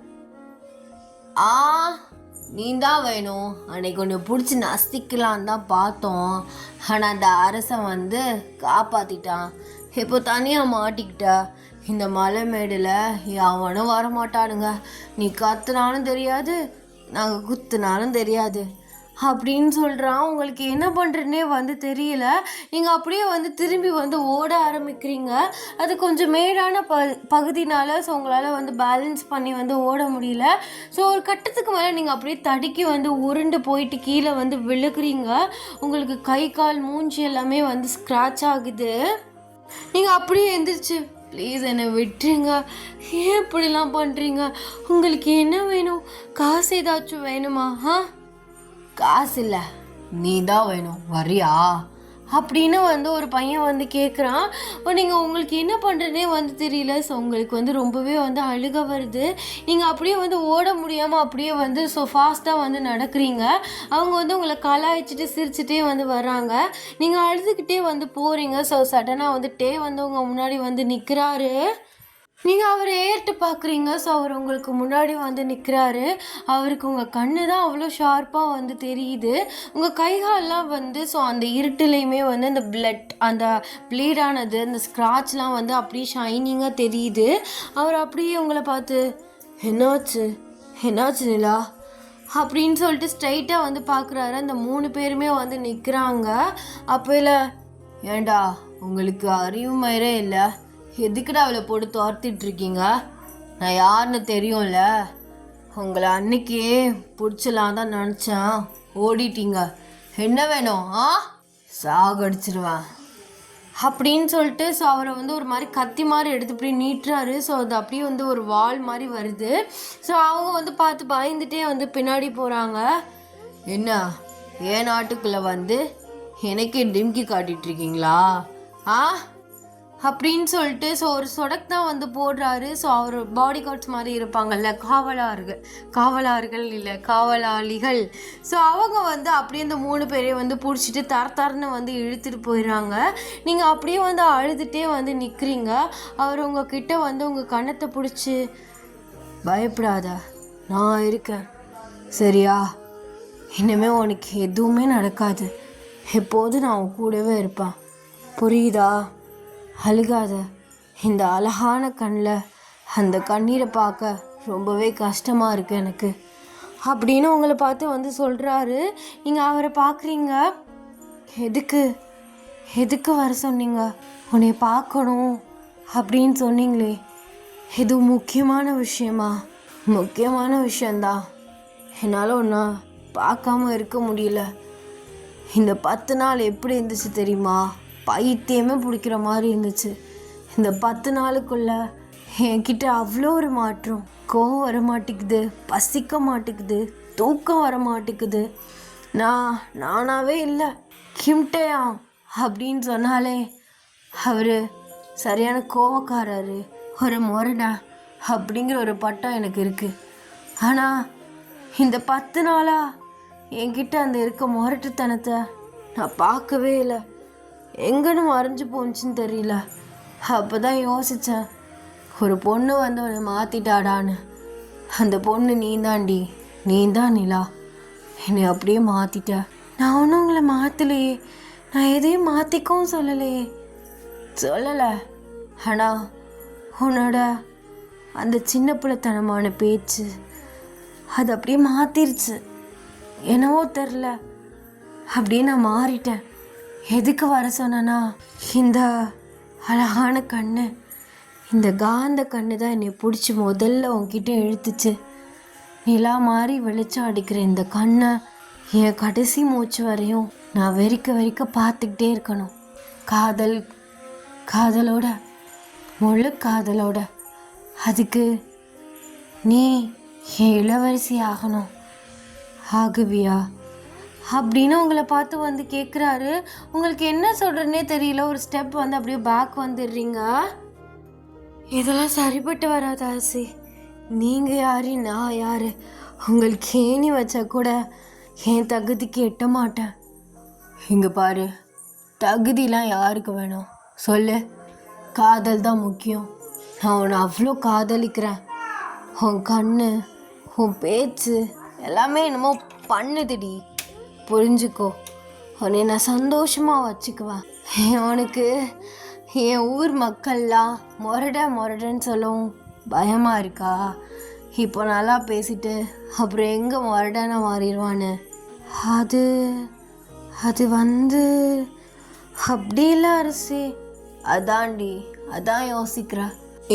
நீ தான் வேணும். அன்னைக்கு ஒன்று பிடிச்சி நசிக்கலான்னு தான் பார்த்தோம், ஆனால் அந்த அரசன் வந்து காப்பாற்றிட்டான். இப்போ தனியாக மாட்டிக்கிட்ட. இந்த மலை மேடில் எவனும் வரமாட்டானுங்க. நீ கத்துனாலும் தெரியாது, நாங்கள் குத்துனாலும் தெரியாது அப்படின்னு சொல்கிறான். உங்களுக்கு என்ன பண்ணுறதுனே வந்து தெரியல. நீங்கள் அப்படியே வந்து திரும்பி வந்து ஓட ஆரம்பிக்கிறீங்க. அது கொஞ்சம் மேடான பகுதினால உங்களால் வந்து பேலன்ஸ் பண்ணி வந்து ஓட முடியல. ஒரு கட்டத்துக்கு மேலே நீங்கள் அப்படியே தடுக்கி வந்து உருண்டு போயிட்டு கீழே வந்து விழுகிறீங்க. உங்களுக்கு கை கால் மூஞ்சி எல்லாமே வந்து ஸ்க்ராட்ச் ஆகுது. நீங்கள் அப்படியே எந்திரிச்சு ப்ளீஸ் என்னை விட்டுருங்க, ஏன் இப்படிலாம் பண்ணுறீங்க? உங்களுக்கு என்ன வேணும்? காசு ஏதாச்சும் வேணுமா? காசு இல்லை, நீ தான் வேணும், வரியா அப்படின்னு வந்து ஒரு பையன் வந்து கேட்குறான். நீங்கள் உங்களுக்கு என்ன பண்ணுறதுனே வந்து தெரியல. உங்களுக்கு வந்து ரொம்பவே வந்து அழுக வருது. நீங்கள் அப்படியே வந்து ஓட முடியாமல் அப்படியே வந்து ஃபாஸ்ட்டாக வந்து நடக்கிறீங்க. அவங்க வந்து உங்களை கலாய்ச்சிட்டு சிரிச்சுட்டே வந்து வர்றாங்க. நீங்கள் அழுதுகிட்டே வந்து போகிறீங்க. சடனாக வந்து டே வந்து உங்கள் முன்னாடி வந்து நிற்கிறாரு. நீங்கள் அவரை ஏறிட்டு பார்க்குறீங்க. அவர் உங்களுக்கு முன்னாடி வந்து நிற்கிறாரு. அவருக்கு உங்கள் கண்ணு தான் அவ்வளோ ஷார்ப்பாக வந்து தெரியுது. உங்கள் கைகாலெலாம் வந்து அந்த இருட்டுலையுமே வந்து அந்த அந்த ப்ளீடானது அந்த ஸ்க்ராட்ச்லாம் வந்து அப்படியே ஷைனிங்காக தெரியுது. அவர் அப்படியே உங்களை பார்த்து என்னாச்சு என்னாச்சு நிலா அப்படின்னு சொல்லிட்டு ஸ்ட்ரைட்டாக வந்து பார்க்குறாரு. அந்த 3 பேருமே வந்து நிற்கிறாங்க. அப்போல ஏண்டா உங்களுக்கு அறிவு மயிரே இல்லை, எதுக்குடா அவளை போட்டு துரத்திட்டுருக்கீங்க? நான் யாருன்னு தெரியும்ல. உங்களை அன்னைக்கே பிடிச்சலாம் தான் நினச்சேன், ஓடிட்டீங்க. என்ன வேணும்? சாகடிச்சிருவேன் அப்படின்னு சொல்லிட்டு அவரை வந்து ஒரு மாதிரி கத்தி மாதிரி எடுத்து இப்படி நீட்டுறாரு. அது அப்படியே வந்து ஒரு வால் மாதிரி வருது. அவங்க வந்து பார்த்து பயந்துட்டே வந்து பின்னாடி போகிறாங்க. என்ன ஏன் நாட்டுக்குள்ளே வந்து எனக்கே டிம்கி காட்டிகிட்ருக்கீங்களா அப்படின்னு சொல்லிட்டு ஒரு சொடக் தான் வந்து போடுறாரு. அவர் பாடி கார்ட்ஸ் மாதிரி இருப்பாங்கல்ல, காவலார்கள் இல்லை காவலாளிகள். அவங்க வந்து அப்படியே இந்த 3 பேரையும் வந்து பிடிச்சிட்டு தரன்னு வந்து இழுத்துட்டு போயிடுறாங்க. நீங்கள் அப்படியே வந்து அழுதுகிட்டே வந்து நிற்கிறீங்க. அவர் உங்ககிட்ட வந்து உங்கள் கண்ணத்தை பிடிச்சி பயப்படாத, நான் இருக்கேன் சரியா, இனிமேல் உனக்கு எதுவுமே நடக்காது, எப்போதும் நான் உன் கூடவே இருப்பேன், புரியுதா, அழுகாத, இந்த அழகான கண்ணில் அந்த கண்ணீரை பார்க்க ரொம்பவே கஷ்டமாக இருக்குது எனக்கு அப்படின்னு உங்களை பார்த்து வந்து சொல்கிறாரு. நீங்கள் அவரை பார்க்குறீங்க. எதுக்கு வர சொன்னீங்க? உன்னை பார்க்கணும் அப்படின்னு சொன்னீங்களே, இது முக்கியமான விஷயமா? முக்கியமான விஷயந்தான். என்னால் ஒன்றா பார்க்காம இருக்க முடியல. இந்த 10 நாள் எப்படி இருந்துச்சு தெரியுமா? பைத்தியமே பிடிக்கிற மாதிரி இருந்துச்சு. இந்த 10 நாளுக்குள்ள என்கிட்ட அவ்வளோ ஒரு மாற்றம். கோவம் வர மாட்டேங்குது, பசிக்க மாட்டேங்குது, தூக்கம் வர மாட்டேங்குது. நானாவே இல்லை. கிம்டையா அப்படின்னு சொன்னாலே அவர் சரியான கோவக்காரரு, ஒரு முரடா அப்படிங்கிற ஒரு பட்டம் எனக்கு இருக்குது. ஆனால் இந்த 10 நாளாக என்கிட்ட அந்த இருக்க முரட்டுத்தனத்தை நான் பார்க்கவே இல்லை. எங்கன்னு மறைஞ்சு போச்சுன்னு தெரியல. அப்போ தான் யோசித்தேன், ஒரு பொண்ணு வந்து அவனை மாற்றிட்டாடான்னு. அந்த பொண்ணு நீந்தாண்டி, நீந்தான் நிலா. என்னை அப்படியே மாற்றிட்ட. நான் ஒன்றும் உங்களை மாற்றலையே, நான் எதையும் மாற்றிக்கவும் சொல்லலை. ஆனால் உன்னோட அந்த சின்ன பிள்ளைத்தனமான பேச்சு அது அப்படியே மாற்றிருச்சு. என்னவோ தெரில, அப்படியே நான் மாறிட்டேன். எதுக்கு வர சொன்னேன்னா, இந்த அழகான கண்ணு, இந்த காந்த கண்ணு தான் என்னை பிடிச்சி முதல்ல உன்கிட்ட இழுத்துச்சு. நிலா மாதிரி வெளிச்சம் அடிக்கிற இந்த கண்ணை என் கடைசி மூச்சு வரையும் நான் வெறிக்க பார்த்துக்கிட்டே இருக்கணும். காதலோட, முழு காதலோட. அதுக்கு நீ என் இளவரசி ஆகணும். ஆகுவியா அப்படின்னு உங்களை பார்த்து வந்து கேட்குறாரு. உங்களுக்கு என்ன சொல்கிறேன்னே தெரியல. ஒரு ஸ்டெப் வந்து அப்படியே பேக் வந்துடுறீங்க. இதெல்லாம் சரிப்பட்டு வராது ஆசி. நீங்கள் யாரு, நான் யார்? உங்களுக்கு ஏணி வச்சா கூட என் தகுதிக்கு எட்ட மாட்டேன். இங்கே பாரு, தகுதிலாம் யாருக்கு வேணும் சொல்லு? காதல் தான் முக்கியம். நான் உன்னை அவ்வளோ காதலிக்கிறேன். உன் கண்ணு, உன் பேச்சு எல்லாமே என்னமோ பண்ணுதுடி. புரிஞ்சுக்கோ. உன்னை நான் சந்தோஷமாக வச்சுக்குவேன். உனக்கு என் ஊர் மக்கள்லாம் முரடன்னு சொல்லவும் பயமாக இருக்கா? இப்போ நல்லா பேசிட்டு அப்புறம் எங்கே முரடான மாறிடுவான்னு? அது வந்து அப்படி இல்லை அரசி. அதான் யோசிக்கிற.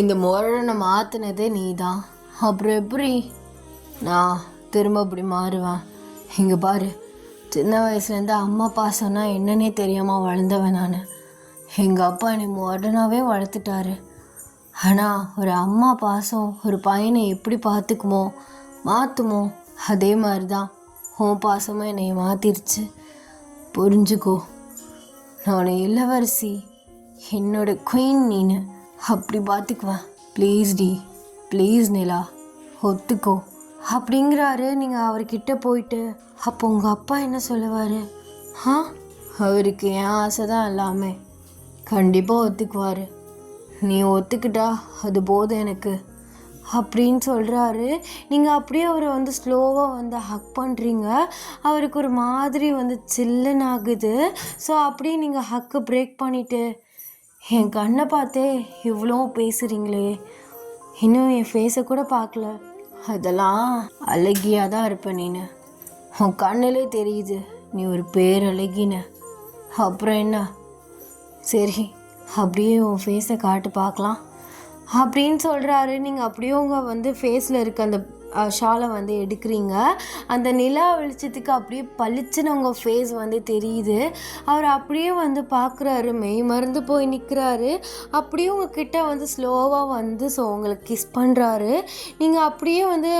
இந்த முரடனை மாற்றினதே நீ தான். அப்புறம் எப்படி நான் திரும்ப இப்படி மாறுவேன்? இங்கே பாரு, சின்ன வயசுலேருந்து அம்மா பாசம்னா என்னன்னே தெரியாமல் வளர்ந்தவன் நான். எங்கள் அப்பா என்னை முரடனாகவே வளர்த்துட்டாரு. ஆனால் ஒரு அம்மா பாசம் ஒரு பையனை எப்படி மாற்றுமோ அதே மாதிரி தான் உன் பாசமாக என்னை மாற்றிருச்சு. புரிஞ்சுக்கோ. நான் இளவரசி, என்னோட குயின் நீனு, அப்படி பார்த்துக்குவேன். ப்ளீஸ் நிலா, ஒத்துக்கோ அப்படிங்கிறாரு. நீங்கள் அவர்கிட்ட போயிட்டு அப்போ உங்கள் அப்பா என்ன சொல்லுவார்? அவருக்கு என் ஆசை தான் எல்லாமே. கண்டிப்பாக ஒத்துக்குவார். நீ ஒத்துக்கிட்டா அது போதும் எனக்கு அப்படின்னு சொல்கிறாரு. நீங்கள் அப்படியே அவரை வந்து ஸ்லோவாக வந்து ஹக் பண்ணுறீங்க. அவருக்கு ஒரு மாதிரி வந்து சில்லுன்னு ஆகுது. ஸோ அப்படியே நீங்கள் ஹக்கு பிரேக் பண்ணிவிட்டு, என் கண்ணை பார்த்தே இவ்வளோ பேசுகிறீங்களே, இன்னும் என் ஃபேஸை கூட பார்க்கல. அதெல்லாம் அழகியாக தான் இருப்பேன் நீ. உன் கண்ணிலே தெரியுது நீ ஒரு பேரழகின. அப்புறம் என்ன? சரி, அப்படியே உன் ஃபேஸை காட்டு பார்க்கலாம் அப்படின்னு சொல்கிறாரு. நீங்கள் அப்படியே உங்கள் வந்து ஃபேஸில் இருக்க அந்த ஷாலை வந்து எடுக்கிறீங்க. அந்த நிலா வெளிச்சத்துக்கு அப்படியே பளிச்சுன்னு உங்கள் ஃபேஸ் வந்து தெரியுது. அவர் அப்படியே வந்து பார்க்குறாரு, மெய் மறந்து போய் நிற்கிறாரு. அப்படியே உங்ககிட்ட வந்து ஸ்லோவாக வந்து உங்களுக்கு கிஸ் பண்ணுறாரு. நீங்கள் அப்படியே வந்து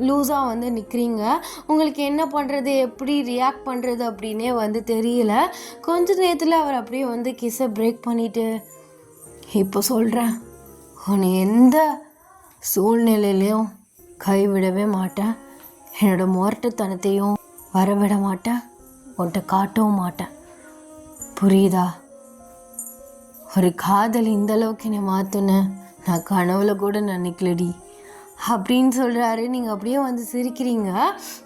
லூஸாக வந்து நிற்கிறீங்க. உங்களுக்கு என்ன பண்ணுறது, எப்படி ரியாக்ட் பண்ணுறது அப்படின்னே வந்து தெரியல. கொஞ்ச நேரத்தில் அவர் அப்படியே வந்து கிஸ்ஸை பிரேக் பண்ணிவிட்டு, இப்போ சொல்கிறேன், உன்னை எந்த சூழ்நிலையிலையும் கைவிடவே மாட்டேன். என்னோட முரட்டுத்தனத்தையும் வரவிட மாட்டேன். உன்கிட்ட காட்டவும் மாட்டேன். புரியுதா? ஒரு காதல் இந்த அளவுக்கு என்னை மாற்றுன்னு நான் கனவுல கூட நினைக்கலடி அப்படின்னு சொல்கிறாரு. நீங்கள் அப்படியே வந்து சிரிக்கிறீங்க.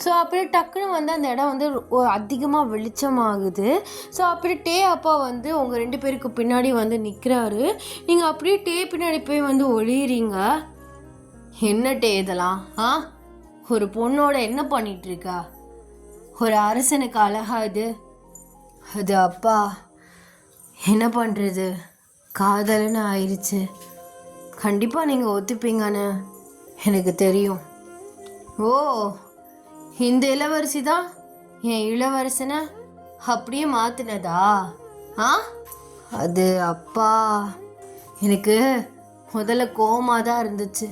ஸோ அப்படியே டக்குன்னு வந்து அந்த இடம் வந்து அதிகமாக வெளிச்சமாகுது. ஸோ அப்படியே டே அப்பா வந்து உங்கள் 2 பேருக்கு பின்னாடி வந்து நிற்கிறாரு. நீங்கள் அப்படியே டே பின்னாடி போய் வந்து ஒளியிறீங்க. என்ன டே இதெல்லாம்? ஒரு பொண்ணோட என்ன பண்ணிகிட்ருக்கா? ஒரு அரசனுக்கு அழகா அது அப்பா என்ன பண்ணுறது, காதல்னு ஆயிடுச்சு. கண்டிப்பாக நீங்கள் ஒத்துப்பீங்கன்னு எனக்கு தெரியும். ஓ, இந்த இளவரசி தான் என் இளவரசனை அப்படியே மாற்றினதா? ஆ, அது அப்பா, எனக்கு முதல்ல கோவமாக தான் இருந்துச்சு.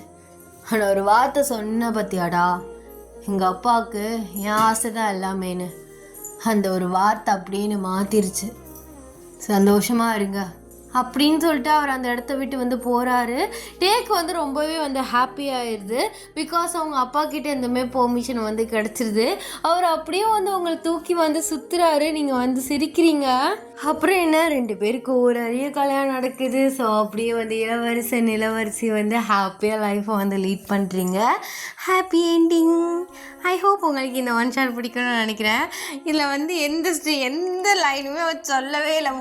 ஆனால் ஒரு வார்த்தை சொன்ன பத்தியாடா, எங்கள் அப்பாவுக்கு என் ஆசை தான் எல்லாமேன்னு. அந்த ஒரு வார்த்தை அப்படின்னு மாற்றிருச்சு. சந்தோஷமாக இருங்க அப்படின்னு சொல்லிட்டு அவர் அந்த இடத்த விட்டு வந்து போகிறாரு. டேக் வந்து ரொம்பவே வந்து ஹாப்பி ஆயிடுது. பிகாஸ் அவங்க அப்பா கிட்ட இந்தமாரி பெர்மிஷன் வந்து கிடச்சிருது. அவர் அப்படியே வந்து உங்களை தூக்கி வந்து சுற்றுறாரு. நீங்கள் வந்து சிரிக்கிறீங்க. அப்புறம் என்ன, 2 பேருக்கு ஒரு அரிய கல்யாணம் நடக்குது. ஸோ அப்படியே வந்து இளவரசன் இளவரசி வந்து ஹாப்பியாக லைஃப்பை வந்து லீட் பண்ணுறீங்க. Happy ending. ஐ ஹோப் உங்களுக்கு இந்த ஒன் ஷாட் பிடிக்கும்னு நினைக்கிறேன். இதில் வந்து எந்த லைனுமே சொல்லவே இல்லை.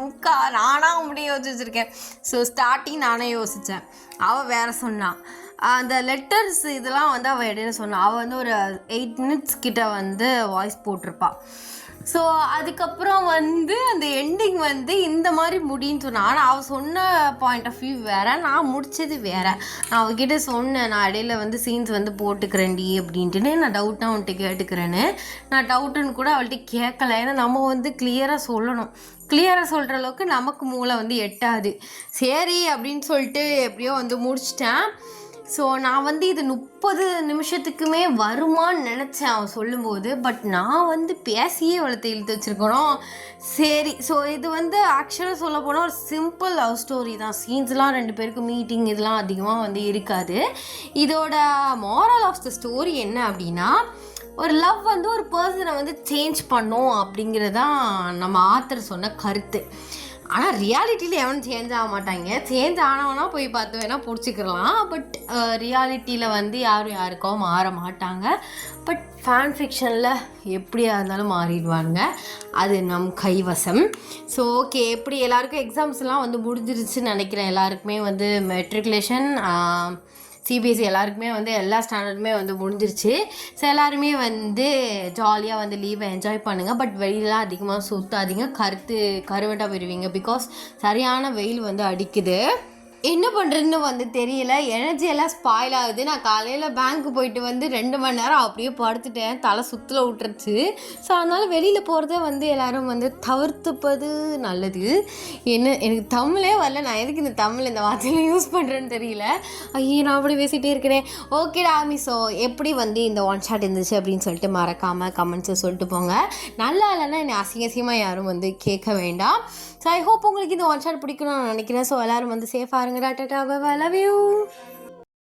நானாக முடிய வச்சுருக்கேன். ஸோ ஸ்டார்டிங் நானே யோசித்தேன், அவள் வேறு சொன்னான். அந்த லெட்டர்ஸ் இதெல்லாம் வந்து அவள் இடையில சொன்னான். அவள் வந்து ஒரு 8 minutes கிட்ட வந்து வாய்ஸ் போட்டிருப்பாள். ஸோ அதுக்கப்புறம் வந்து அந்த எண்டிங் வந்து இந்த மாதிரி முடின்னு சொன்னான். ஆனால் அவள் சொன்ன பாயிண்ட் ஆஃப் வியூ வேறு, நான் முடித்தது வேறு. நான் அவகிட்ட சொன்னேன், நான் இடையில வந்து சீன்ஸ் வந்து போட்டுக்கிறேன்டி அப்படின்ட்டுன்னு. நான் டவுட்டாக அவன்கிட்ட கேட்டுக்கிறேன்னு. நான் டவுட்டுன்னு கூட அவள்கிட்ட கேட்கல. ஏன்னா நம்ம வந்து கிளியராக சொல்லணும். கிளியராக சொல்கிற அளவுக்கு நமக்கு மூளை வந்து எட்டாது. சரி அப்படின்னு சொல்லிட்டு எப்படியோ வந்து முடிச்சிட்டேன். ஸோ நான் வந்து இது 30 நிமிஷத்துக்குமே வருமானு நினச்சேன் அவன் சொல்லும்போது. பட் நான் வந்து பேசியே வளர்த்து இழுத்து வச்சுருக்கணும். சரி, ஸோ இது வந்து ஆக்சுவலாக சொல்ல போனால் ஒரு சிம்பிள் லவ் ஸ்டோரி தான். சீன்ஸ்லாம் 2 பேருக்கு மீட்டிங் இதெல்லாம் அதிகமாக வந்து இருக்காது. இதோட மாரல் ஆஃப் த ஸ்டோரி என்ன அப்படின்னா, ஒரு லவ் வந்து ஒரு பர்சனை வந்து சேஞ்ச் பண்ணும் அப்படிங்கிறதான் நம்ம ஆத்தர் சொன்ன கருத்து. ஆனால் ரியாலிட்டியில் எவனும் சேஞ்ச் ஆக மாட்டாங்க. சேஞ்ச் ஆனவனா போய் பார்த்து வேணால் பிடிச்சிக்கலாம். பட் ரியாலிட்டியில் வந்து யாரும் யாருக்கோ மாற மாட்டாங்க. பட் ஃபேன் ஃபிக்ஷனில் எப்படியா இருந்தாலும் மாறிடுவாங்க. அது நம் கைவசம். ஸோ ஓகே, எப்படி எல்லாருக்கும் எக்ஸாம்ஸ்லாம் வந்து முடிஞ்சிருச்சுன்னு நினைக்கிறேன். எல்லாருக்குமே வந்து மெட்ரிகுலேஷன் சிபிஎஸ்சி எல்லாருக்குமே வந்து எல்லா ஸ்டாண்டர்டுமே வந்து முடிஞ்சிருச்சு. ஸோ எல்லாருமே வந்து ஜாலியாக வந்து லீவை என்ஜாய் பண்ணுங்கள். பட் வெயிலெலாம் அதிகமாக சுற்றாதீங்க. கருவட்டாக போயிடுவீங்க. பிகாஸ் சரியான வெயில் வந்து அடிக்குது. என்ன பண்ணுறதுன்னு வந்து தெரியல. எனர்ஜி எல்லாம் ஸ்பாயில் ஆகுது. நான் காலையில் பேங்க்கு போயிட்டு வந்து 2 மணி நேரம் அப்படியே படுத்துட்டேன். தலை சுற்றில் விட்டுருச்சு. ஸோ அதனால் வெளியில் போகிறத வந்து எல்லோரும் வந்து தவிர்த்துப்பது நல்லது. எனக்கு தமிழே வரல. நான் எதுக்கு இந்த வார்த்தையில் யூஸ் பண்ணுறேன்னு தெரியல. ஐயோ, நான் அப்படி பேசிகிட்டே இருக்கிறேன். ஓகே டாமி, ஸோ எப்படி வந்து இந்த ஒன் ஷாட் இருந்துச்சு அப்படின்னு சொல்லிட்டு மறக்காமல் கமெண்ட்ஸை சொல்லிட்டு போங்க. நல்லா இல்லைன்னா என்னை அசிங்கமாக யாரும் வந்து கேட்க வேண்டாம். ஸோ ஐ ஹோப் உங்களுக்கு இந்த ஒன் ஷாட் பிடிக்கணும்னு நினைக்கிறேன். ஸோ எல்லோரும் வந்து சேஃபாக இருங்க. Tata, bye bye, love you.